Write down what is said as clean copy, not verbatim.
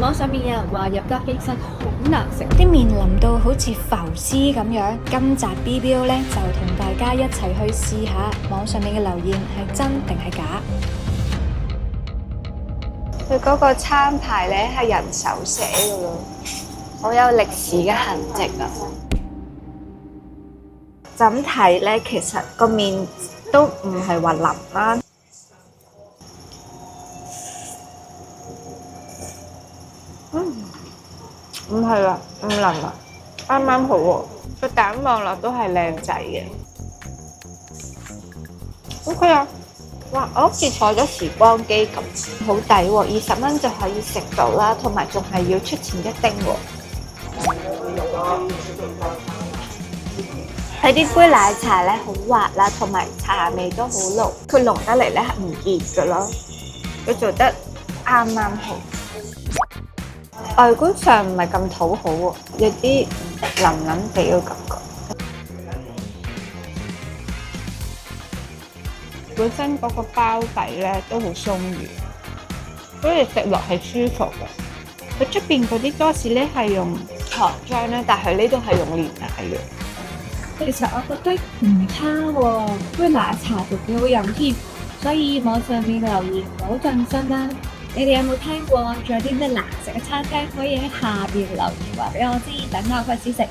網上面有人話入得機身好難食，啲麵淋到好似浮絲咁樣。今集 BBO 呢，就同大家一齊去試下網上面嘅留言係真定係假。佢嗰個餐牌呢係人手寫嘅咯，好有歷史嘅痕跡啊！咁睇呢，其實個麵都唔係話腍啦。唔係啦，唔腍啦，啱啱好喎。個蛋望落都係靚仔嘅。OK 啊！哇，我好似坐咗時光機咁，好抵喎！20蚊就可以食到啦，同埋仲係要出前一丁喎。佢啲杯奶茶咧好滑啦，同埋茶味都好濃，佢濃得嚟咧係唔熱㗎咯，佢做得啱啱好。外觀上唔係咁討好喎，有啲腍腍地嘅感覺。本身嗰個包底咧都好鬆軟，所以食落係舒服嘅。佢出邊嗰啲多士咧係用糖漿咧，但係呢度係用煉奶嘅。其實我覺得唔差喎，杯奶茶仲幾好飲添，所以網上面留言唔好盡信啦。你哋有冇聽過仲有啲咩難食嘅餐廳？可以喺下邊留言話俾我知，等我開始食。